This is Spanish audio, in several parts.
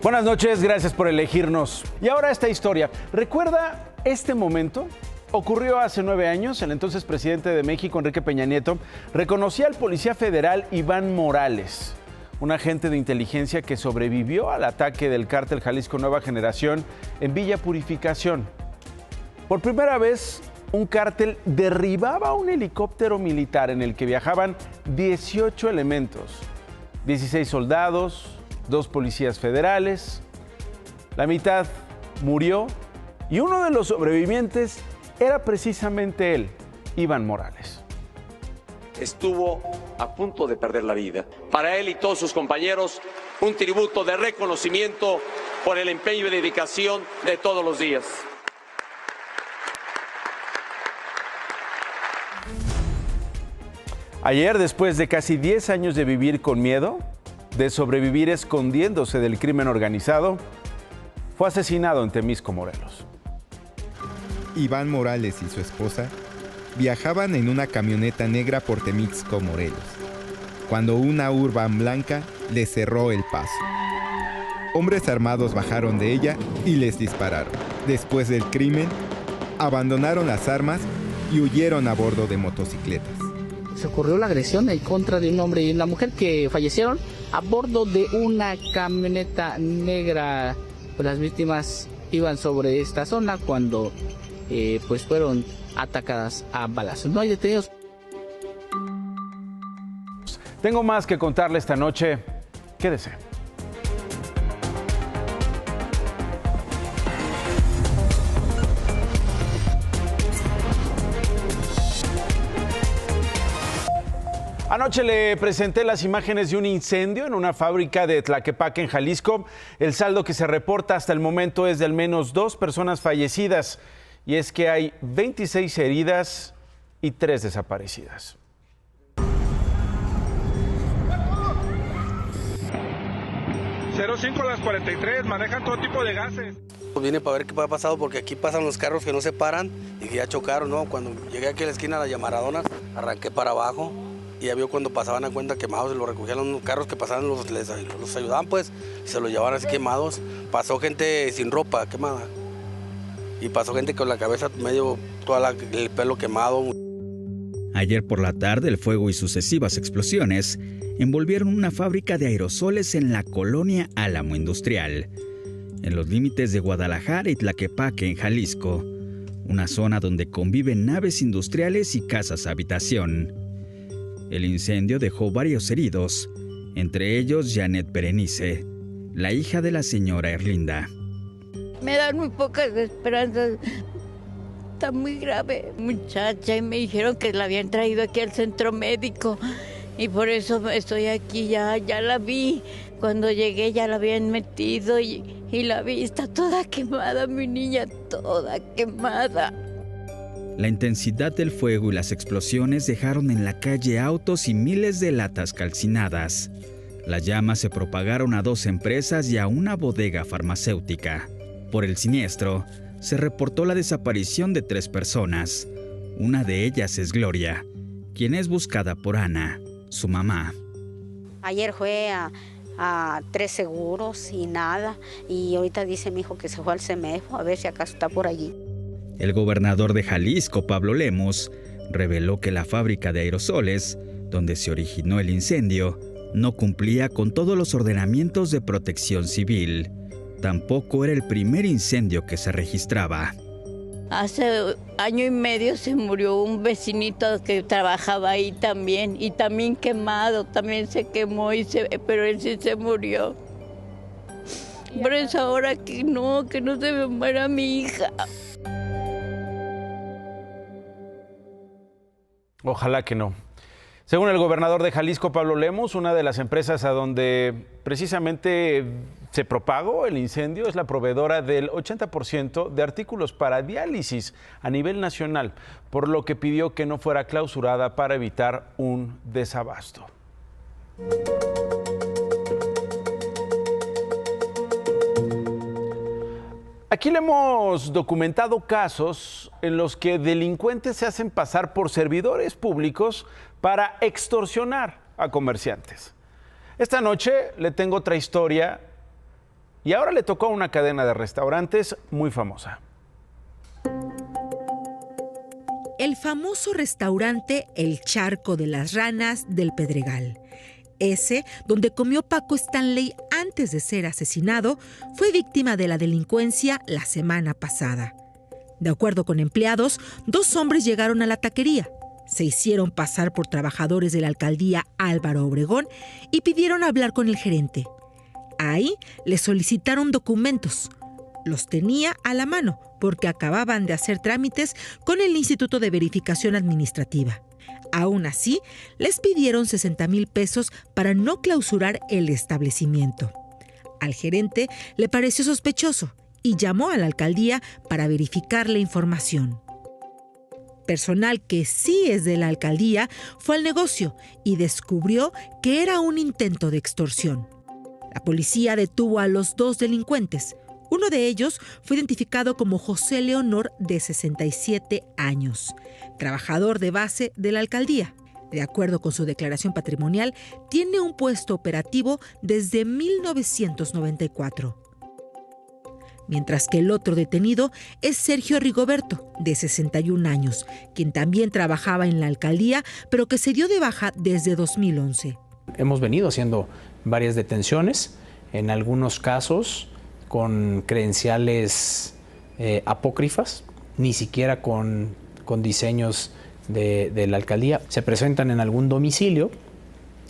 Buenas noches, gracias por elegirnos. Y ahora esta historia. ¿Recuerda este momento? Ocurrió hace 9 años. El entonces presidente de México, Enrique Peña Nieto, reconocía al policía federal Iván Morales, un agente de inteligencia que sobrevivió al ataque del cártel Jalisco Nueva Generación en Villa Purificación. Por primera vez, un cártel derribaba un helicóptero militar en el que viajaban 18 elementos, 16 soldados, 2 policías federales. La mitad murió y uno de los sobrevivientes era precisamente él, Iván Morales. Estuvo a punto de perder la vida. Para él y todos sus compañeros, un tributo de reconocimiento por el empeño y dedicación de todos los días. Ayer, después de casi 10 años de vivir con miedo, de sobrevivir escondiéndose del crimen organizado, fue asesinado en Temisco, Morelos. Iván Morales y su esposa viajaban en una camioneta negra por Temisco, Morelos, cuando una Urban blanca les cerró el paso. Hombres armados bajaron de ella y les dispararon. Después del crimen, abandonaron las armas y huyeron a bordo de motocicletas. Se ocurrió la agresión en contra de un hombre y una mujer que fallecieron a bordo de una camioneta negra. Pues las víctimas iban sobre esta zona cuando pues fueron atacadas a balazos. No hay detenidos. Tengo más que contarle esta noche. Quédese. Anoche le presenté las imágenes de un incendio en una fábrica de Tlaquepaque, en Jalisco. El saldo que se reporta hasta el momento es de al menos 2 personas fallecidas. Y es que hay 26 heridas y 3 desaparecidas. ...05 a las 43, manejan todo tipo de gases. Vine para ver qué ha pasado porque aquí pasan los carros que no se paran y que ya chocaron, ¿no? Cuando llegué aquí a la esquina de las Maradonas, arranqué para abajo y ya vio cuando pasaban a cuenta quemados, lo recogían los carros que pasaban, los ayudaban pues, y se los llevaban así quemados. Pasó gente sin ropa quemada y pasó gente con la cabeza medio, el pelo quemado. Ayer por la tarde, el fuego y sucesivas explosiones envolvieron una fábrica de aerosoles en la colonia Álamo Industrial, en los límites de Guadalajara y Tlaquepaque, en Jalisco, una zona donde conviven naves industriales y casas habitación. El incendio dejó varios heridos, entre ellos Janet Berenice, la hija de la señora Erlinda. Me dan muy pocas esperanzas. Está muy grave, muchacha, y me dijeron que la habían traído aquí al centro médico y por eso estoy aquí, ya la vi. Cuando llegué ya la habían metido y la vi, está toda quemada, mi niña, toda quemada. La intensidad del fuego y las explosiones dejaron en la calle autos y miles de latas calcinadas. Las llamas se propagaron a 2 empresas y a una bodega farmacéutica. Por el siniestro, se reportó la desaparición de 3 personas. Una de ellas es Gloria, quien es buscada por Ana, su mamá. Ayer fue a 3 seguros y nada, y ahorita dice mi hijo que se fue al CEMEFO a ver si acaso está por allí. El gobernador de Jalisco, Pablo Lemos, reveló que la fábrica de aerosoles, donde se originó el incendio, no cumplía con todos los ordenamientos de protección civil. Tampoco era el primer incendio que se registraba. Hace 1 año y medio se murió un vecinito que trabajaba ahí también, y también quemado, también se quemó, pero él sí se murió. Por eso ahora que no se me muera mi hija. Ojalá que no. Según el gobernador de Jalisco, Pablo Lemos, una de las empresas a donde precisamente se propagó el incendio es la proveedora del 80% de artículos para diálisis a nivel nacional, por lo que pidió que no fuera clausurada para evitar un desabasto. Aquí le hemos documentado casos en los que delincuentes se hacen pasar por servidores públicos para extorsionar a comerciantes. Esta noche le tengo otra historia y ahora le tocó a una cadena de restaurantes muy famosa. El famoso restaurante El Charco de las Ranas del Pedregal. Ese, donde comió Paco Stanley antes de ser asesinado, fue víctima de la delincuencia la semana pasada. De acuerdo con empleados, 2 hombres llegaron a la taquería. Se hicieron pasar por trabajadores de la alcaldía Álvaro Obregón y pidieron hablar con el gerente. Ahí le solicitaron documentos. Los tenía a la mano porque acababan de hacer trámites con el Instituto de Verificación Administrativa. Aún así, les pidieron 60,000 pesos para no clausurar el establecimiento. Al gerente le pareció sospechoso y llamó a la alcaldía para verificar la información. Personal que sí es de la alcaldía fue al negocio y descubrió que era un intento de extorsión. La policía detuvo a los 2 delincuentes. Uno de ellos fue identificado como José Leonor, de 67 años, trabajador de base de la alcaldía. De acuerdo con su declaración patrimonial, tiene un puesto operativo desde 1994. Mientras que el otro detenido es Sergio Rigoberto, de 61 años, quien también trabajaba en la alcaldía, pero que se dio de baja desde 2011. Hemos venido haciendo varias detenciones, en algunos casos con credenciales apócrifas, ni siquiera con diseños de la alcaldía. Se presentan en algún domicilio,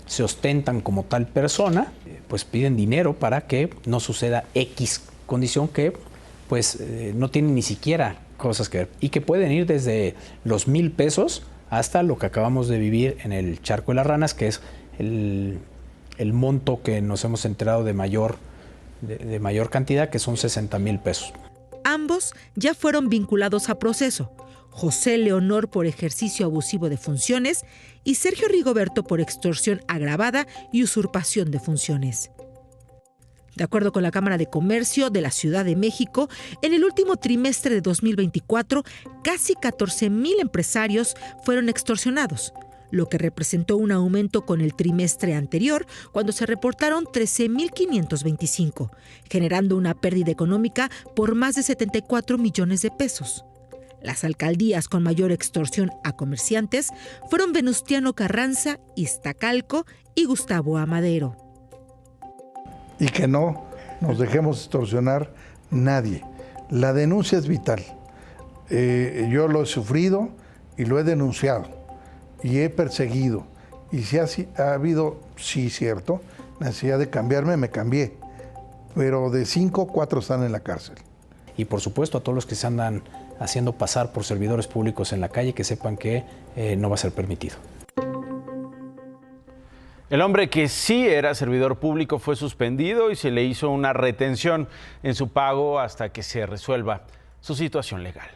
se ostentan como tal persona, pues piden dinero para que no suceda X condición que pues no tienen ni siquiera cosas que ver y que pueden ir desde los 1,000 pesos hasta lo que acabamos de vivir en el Charco de las Ranas, que es el monto que nos hemos enterado de mayor cantidad, que son 60,000 pesos. Ambos ya fueron vinculados a proceso. José Leonor por ejercicio abusivo de funciones y Sergio Rigoberto por extorsión agravada y usurpación de funciones. De acuerdo con la Cámara de Comercio de la Ciudad de México, en el último trimestre de 2024, casi 14,000 empresarios fueron extorsionados, lo que representó un aumento con el trimestre anterior, cuando se reportaron 13,525, generando una pérdida económica por más de 74 millones de pesos. Las alcaldías con mayor extorsión a comerciantes fueron Venustiano Carranza, Iztacalco y Gustavo Amadero. Y que no nos dejemos extorsionar nadie. La denuncia es vital. Yo lo he sufrido y lo he denunciado y he perseguido. Y si ha habido, sí, cierto, necesidad de cambiarme, me cambié. Pero de 5, 4 están en la cárcel. Y por supuesto a todos los que se andan haciendo pasar por servidores públicos en la calle, que sepan que no va a ser permitido. El hombre que sí era servidor público fue suspendido y se le hizo una retención en su pago hasta que se resuelva su situación legal.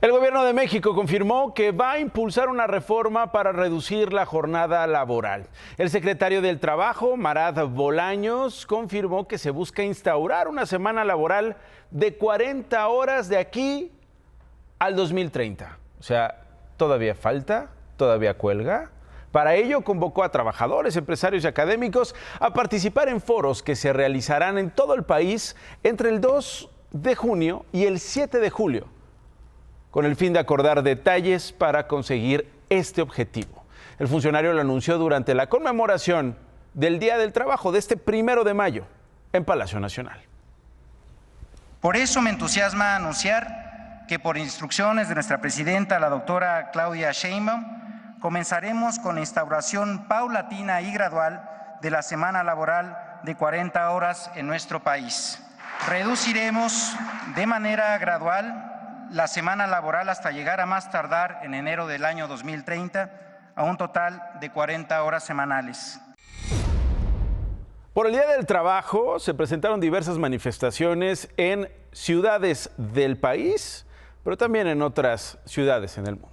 El gobierno de México confirmó que va a impulsar una reforma para reducir la jornada laboral. El secretario del Trabajo, Marad Bolaños, confirmó que se busca instaurar una semana laboral de 40 horas de aquí al 2030. O sea, todavía falta, todavía cuelga. Para ello convocó a trabajadores, empresarios y académicos a participar en foros que se realizarán en todo el país entre el 2 de junio y el 7 de julio, con el fin de acordar detalles para conseguir este objetivo. El funcionario lo anunció durante la conmemoración del Día del Trabajo de este 1 de mayo en Palacio Nacional. Por eso me entusiasma anunciar que por instrucciones de nuestra presidenta, la doctora Claudia Sheinbaum, comenzaremos con la instauración paulatina y gradual de la semana laboral de 40 horas en nuestro país. Reduciremos de manera gradual la semana laboral hasta llegar a más tardar en enero del año 2030 a un total de 40 horas semanales. Por el Día del Trabajo se presentaron diversas manifestaciones en ciudades del país, pero también en otras ciudades en el mundo.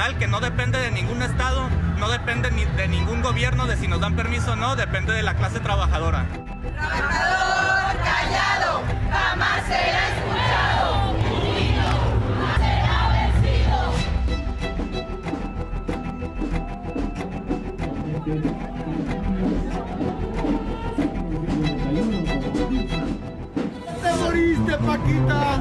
laboral que no depende de ningún estado, no depende ni de ningún gobierno de si nos dan permiso o no, depende de la clase trabajadora. Trabajador callado jamás será escuchado. Unido no será vencido. ¡Te moriste, Paquita!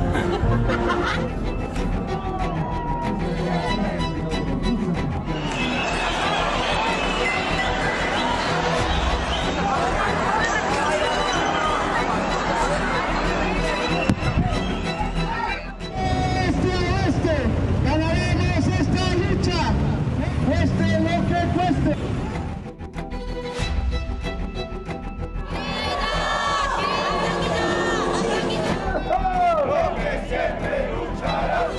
Ganaremos esta lucha, cueste lo que cueste. Siempre lucharás.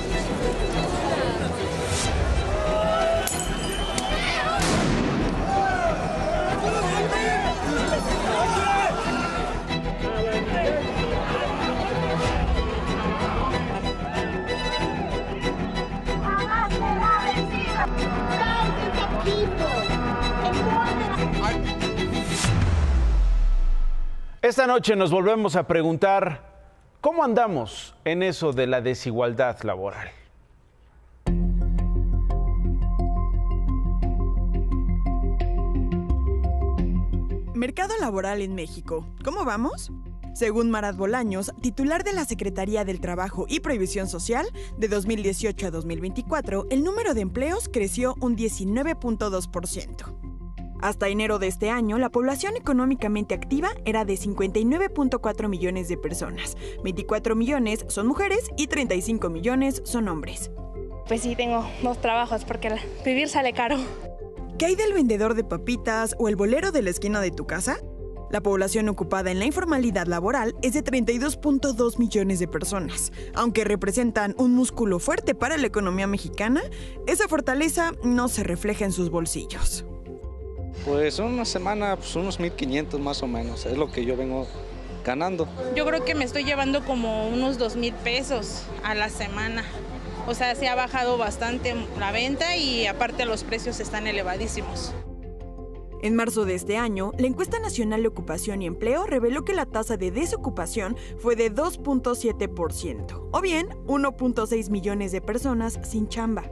Esta noche nos volvemos a preguntar, ¿cómo andamos en eso de la desigualdad laboral? Mercado laboral en México. ¿Cómo vamos? Según Marat Bolaños, titular de la Secretaría del Trabajo y Previsión Social, de 2018 a 2024, el número de empleos creció un 19.2%. Hasta enero de este año, la población económicamente activa era de 59.4 millones de personas. 24 millones son mujeres y 35 millones son hombres. Pues sí, tengo 2 trabajos porque vivir sale caro. ¿Qué hay del vendedor de papitas o el bolero de la esquina de tu casa? La población ocupada en la informalidad laboral es de 32.2 millones de personas. Aunque representan un músculo fuerte para la economía mexicana, esa fortaleza no se refleja en sus bolsillos. Pues una semana, pues unos 1,500 más o menos, es lo que yo vengo ganando. Yo creo que me estoy llevando como unos 2,000 pesos a la semana. O sea, se ha bajado bastante la venta y aparte los precios están elevadísimos. En marzo de este año, la Encuesta Nacional de Ocupación y Empleo reveló que la tasa de desocupación fue de 2.7%, o bien 1.6 millones de personas sin chamba.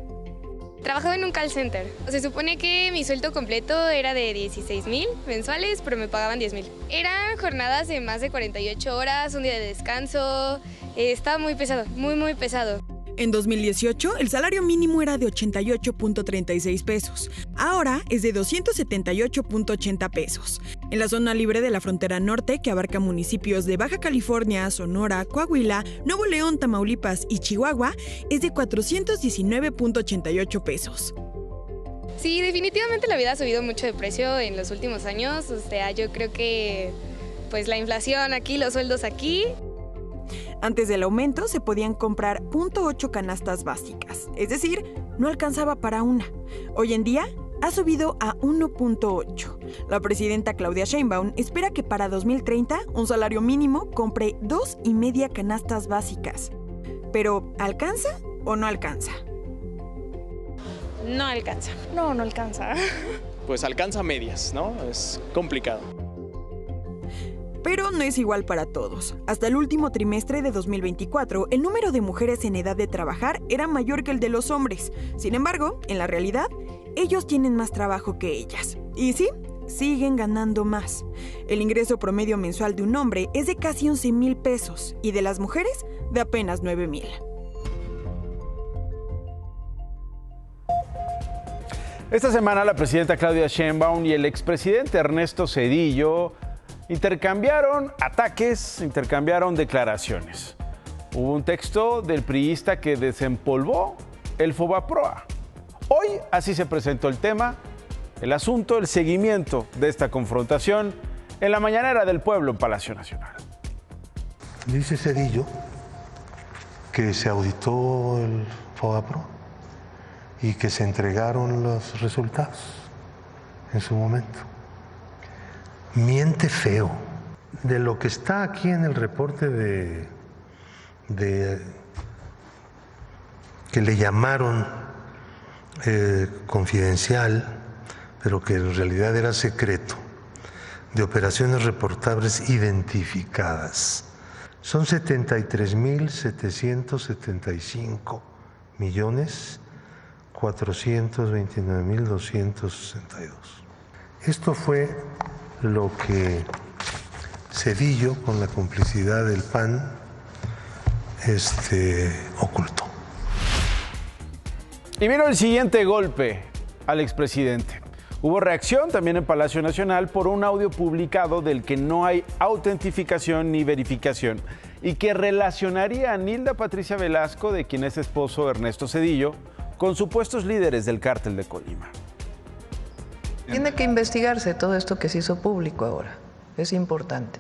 Trabajaba en un call center. Se supone que mi sueldo completo era de 16,000 mensuales, pero me pagaban 10,000. Eran jornadas de más de 48 horas, un día de descanso. Estaba muy pesado, muy pesado. En 2018, el salario mínimo era de 88.36 pesos. Ahora es de 278.80 pesos. En la zona libre de la frontera norte, que abarca municipios de Baja California, Sonora, Coahuila, Nuevo León, Tamaulipas y Chihuahua, es de 419.88 pesos. Sí, definitivamente la vida ha subido mucho de precio en los últimos años. O sea, yo creo que pues la inflación aquí, los sueldos aquí. Antes del aumento se podían comprar 0.8 canastas básicas, es decir, no alcanzaba para una. Hoy en día ha subido a 1.8. La presidenta Claudia Sheinbaum espera que para 2030 un salario mínimo compre 2,5 canastas básicas. Pero, ¿alcanza o no alcanza? No alcanza. No alcanza. Pues alcanza medias, ¿no? Es complicado. Pero no es igual para todos. Hasta el último trimestre de 2024, el número de mujeres en edad de trabajar era mayor que el de los hombres. Sin embargo, en la realidad, ellos tienen más trabajo que ellas. Y sí, siguen ganando más. El ingreso promedio mensual de un hombre es de casi 11,000 pesos y de las mujeres de apenas 9,000. Esta semana la presidenta Claudia Sheinbaum y el expresidente Ernesto Zedillo intercambiaron ataques, intercambiaron declaraciones. Hubo un texto del priista que desempolvó el Fobaproa. Hoy así se presentó el tema, el asunto, el seguimiento de esta confrontación en la mañanera del pueblo en Palacio Nacional. Dice Zedillo que se auditó el Fobaproa y que se entregaron los resultados en su momento. Miente feo. De lo que está aquí en el reporte de que le llamaron confidencial, pero que en realidad era secreto, de operaciones reportables identificadas. Son 73.775.429.262. Esto fue lo que Zedillo, con la complicidad del PAN, ocultó. Y vino el siguiente golpe al expresidente. Hubo reacción también en Palacio Nacional por un audio publicado del que no hay autentificación ni verificación y que relacionaría a Nilda Patricia Velasco, de quien es esposo Ernesto Zedillo, con supuestos líderes del cártel de Colima. Tiene que investigarse todo esto que se hizo público ahora. Es importante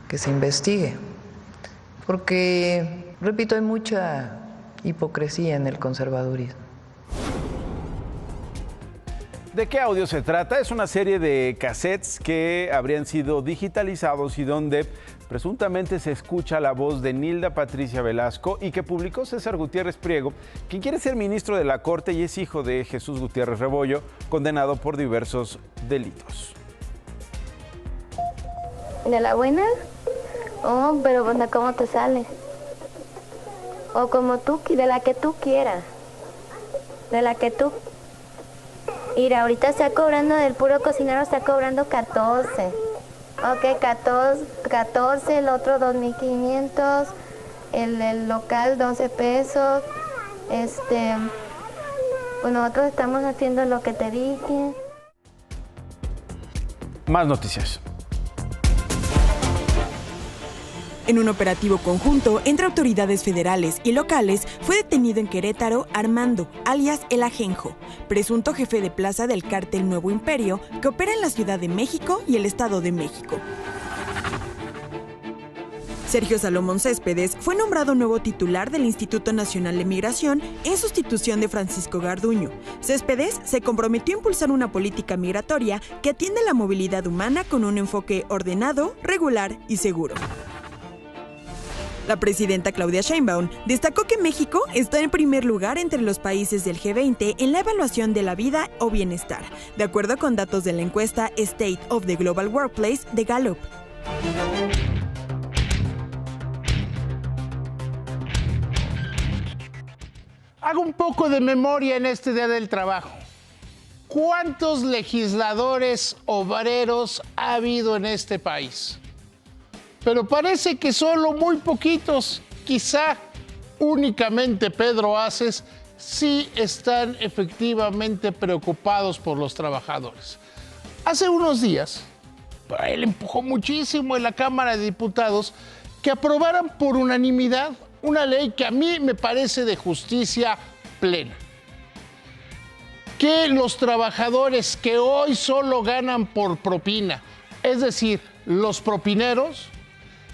que se investigue, porque, repito, hay mucha hipocresía en el conservadurismo. ¿De qué audio se trata? Es una serie de cassettes que habrían sido digitalizados y donde presuntamente se escucha la voz de Nilda Patricia Velasco y que publicó César Gutiérrez Priego, quien quiere ser ministro de la Corte y es hijo de Jesús Gutiérrez Rebollo, condenado por diversos delitos. ¿De la buena? Oh, pero bueno, ¿cómo te sale? O como tú, de la que tú quieras. De la que tú. Mira, ahorita está cobrando, del puro cocinero está cobrando 14. Ok, 14, el otro 2,500, el local 12 pesos. Pues nosotros estamos haciendo lo que te dije. Más noticias. En un operativo conjunto entre autoridades federales y locales, fue detenido en Querétaro Armando, alias El Ajenjo, presunto jefe de plaza del cártel Nuevo Imperio, que opera en la Ciudad de México y el Estado de México. Sergio Salomón Céspedes fue nombrado nuevo titular del Instituto Nacional de Migración en sustitución de Francisco Garduño. Céspedes se comprometió a impulsar una política migratoria que atiende la movilidad humana con un enfoque ordenado, regular y seguro. La presidenta Claudia Sheinbaum destacó que México está en primer lugar entre los países del G20 en la evaluación de la vida o bienestar, de acuerdo con datos de la encuesta State of the Global Workplace de Gallup. Hago un poco de memoria en este Día del Trabajo. ¿Cuántos legisladores obreros ha habido en este país? Pero parece que solo muy poquitos, quizá únicamente Pedro Aces, sí están efectivamente preocupados por los trabajadores. Hace unos días, él empujó muchísimo en la Cámara de Diputados que aprobaran por unanimidad una ley que a mí me parece de justicia plena. Que los trabajadores que hoy solo ganan por propina, es decir, los propineros,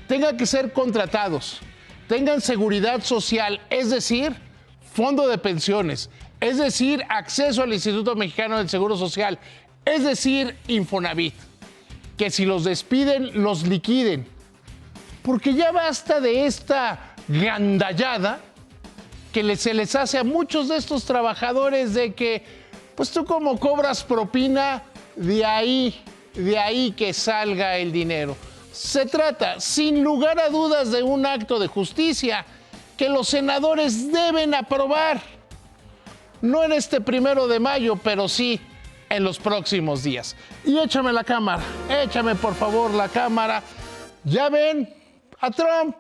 tengan que ser contratados, tengan seguridad social, es decir, fondo de pensiones, es decir, acceso al Instituto Mexicano del Seguro Social, es decir, Infonavit. Que si los despiden, los liquiden. Porque ya basta de esta gandallada que se les hace a muchos de estos trabajadores de que, pues tú como cobras propina, de ahí que salga el dinero. Se trata, sin lugar a dudas, de un acto de justicia que los senadores deben aprobar. No en este 1 de mayo, pero sí en los próximos días. Y échame la cámara, échame por favor la cámara. Ya ven a Trump,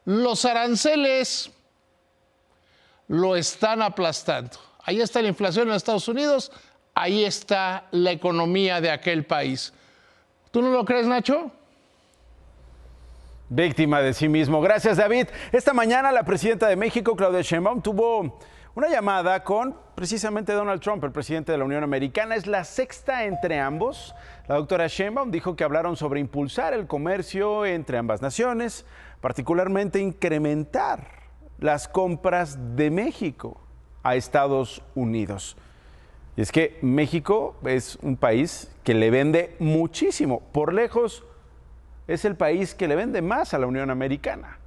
los aranceles lo están aplastando. Ahí está la inflación en Estados Unidos, ahí está la economía de aquel país. ¿Tú no lo crees, Nacho? Víctima de sí mismo. Gracias, David. Esta mañana la presidenta de México, Claudia Sheinbaum, tuvo una llamada con precisamente Donald Trump, el presidente de la Unión Americana. Es la sexta entre ambos. La doctora Sheinbaum dijo que hablaron sobre impulsar el comercio entre ambas naciones, particularmente incrementar las compras de México a Estados Unidos. Y es que México es un país que le vende muchísimo. Por lejos, es el país que le vende más a la Unión Americana.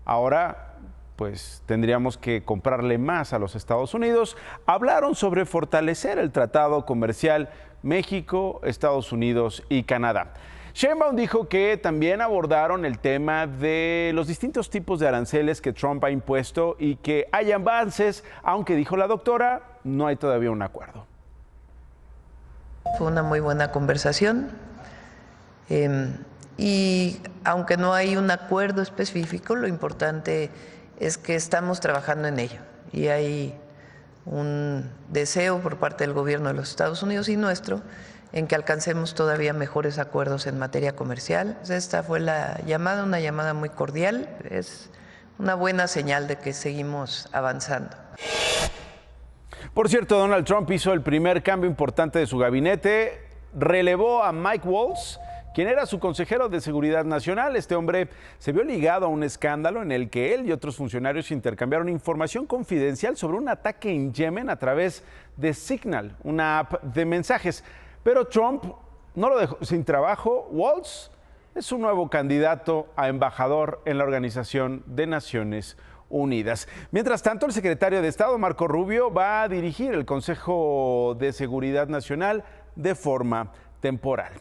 Ahora, pues tendríamos que comprarle más a los Estados Unidos. Hablaron sobre fortalecer el tratado comercial México, Estados Unidos y Canadá. Sheinbaum dijo que también abordaron el tema de los distintos tipos de aranceles que Trump ha impuesto y que hay avances, aunque dijo la doctora, no hay todavía un acuerdo. Fue una muy buena conversación y aunque no hay un acuerdo específico, lo importante es que estamos trabajando en ello y hay un deseo por parte del gobierno de los Estados Unidos y nuestro en que alcancemos todavía mejores acuerdos en materia comercial. Esta fue la llamada, una llamada muy cordial, es una buena señal de que seguimos avanzando. Por cierto, Donald Trump hizo el primer cambio importante de su gabinete, relevó a Mike Waltz, quien era su consejero de Seguridad Nacional. Este hombre se vio ligado a un escándalo en el que él y otros funcionarios intercambiaron información confidencial sobre un ataque en Yemen a través de Signal, una app de mensajes. Pero Trump no lo dejó sin trabajo. Waltz es un nuevo candidato a embajador en la Organización de Naciones Unidas. Mientras tanto, el secretario de Estado, Marco Rubio, va a dirigir el Consejo de Seguridad Nacional de forma temporal.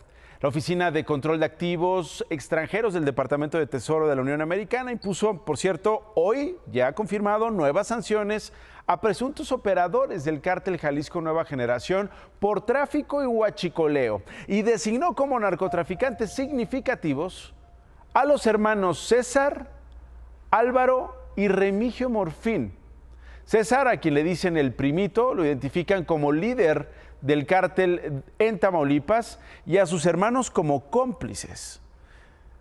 La Oficina de Control de Activos Extranjeros del Departamento de Tesoro de la Unión Americana impuso, por cierto, hoy ya ha confirmado nuevas sanciones a presuntos operadores del cártel Jalisco Nueva Generación por tráfico y huachicoleo y designó como narcotraficantes significativos a los hermanos César, Álvaro y Remigio Morfín. César, a quien le dicen el primito, lo identifican como líder del cártel en Tamaulipas y a sus hermanos como cómplices.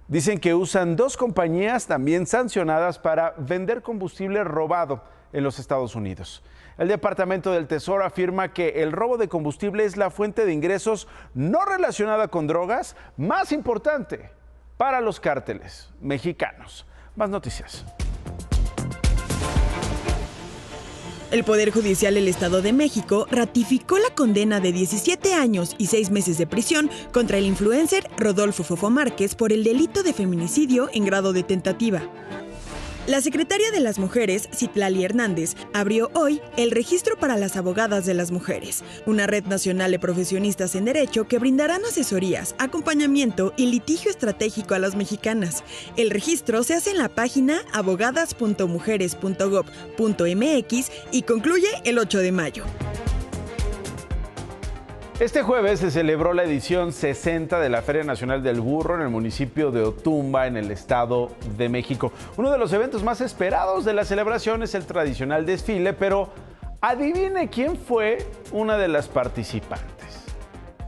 Dicen que usan dos compañías también sancionadas para vender combustible robado en los Estados Unidos. El Departamento del Tesoro afirma que el robo de combustible es la fuente de ingresos no relacionada con drogas más importante para los cárteles mexicanos. Más noticias. El Poder Judicial del Estado de México ratificó la condena de 17 años y 6 meses de prisión contra el influencer Rodolfo Fofo Márquez por el delito de feminicidio en grado de tentativa. La secretaria de las Mujeres, Citlali Hernández, abrió hoy el Registro para las Abogadas de las Mujeres, una red nacional de profesionistas en derecho que brindarán asesorías, acompañamiento y litigio estratégico a las mexicanas. El registro se hace en la página abogadas.mujeres.gov.mx y concluye el 8 de mayo. Este jueves se celebró la edición 60 de la Feria Nacional del Burro en el municipio de Otumba, en el Estado de México. Uno de los eventos más esperados de la celebración es el tradicional desfile, pero adivine quién fue una de las participantes.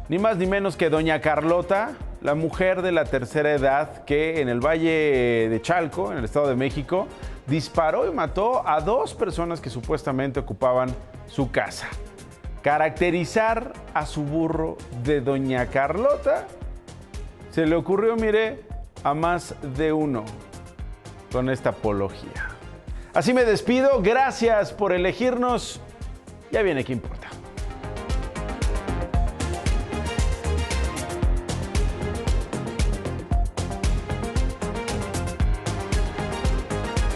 Ni más ni menos que doña Carlota, la mujer de la tercera edad que en el Valle de Chalco, en el Estado de México, disparó y mató a 2 personas que supuestamente ocupaban su casa. Caracterizar a su burro de doña Carlota se le ocurrió, mire, a más de uno con esta apología. Así me despido, gracias por elegirnos. Ya viene ¿Qué importa?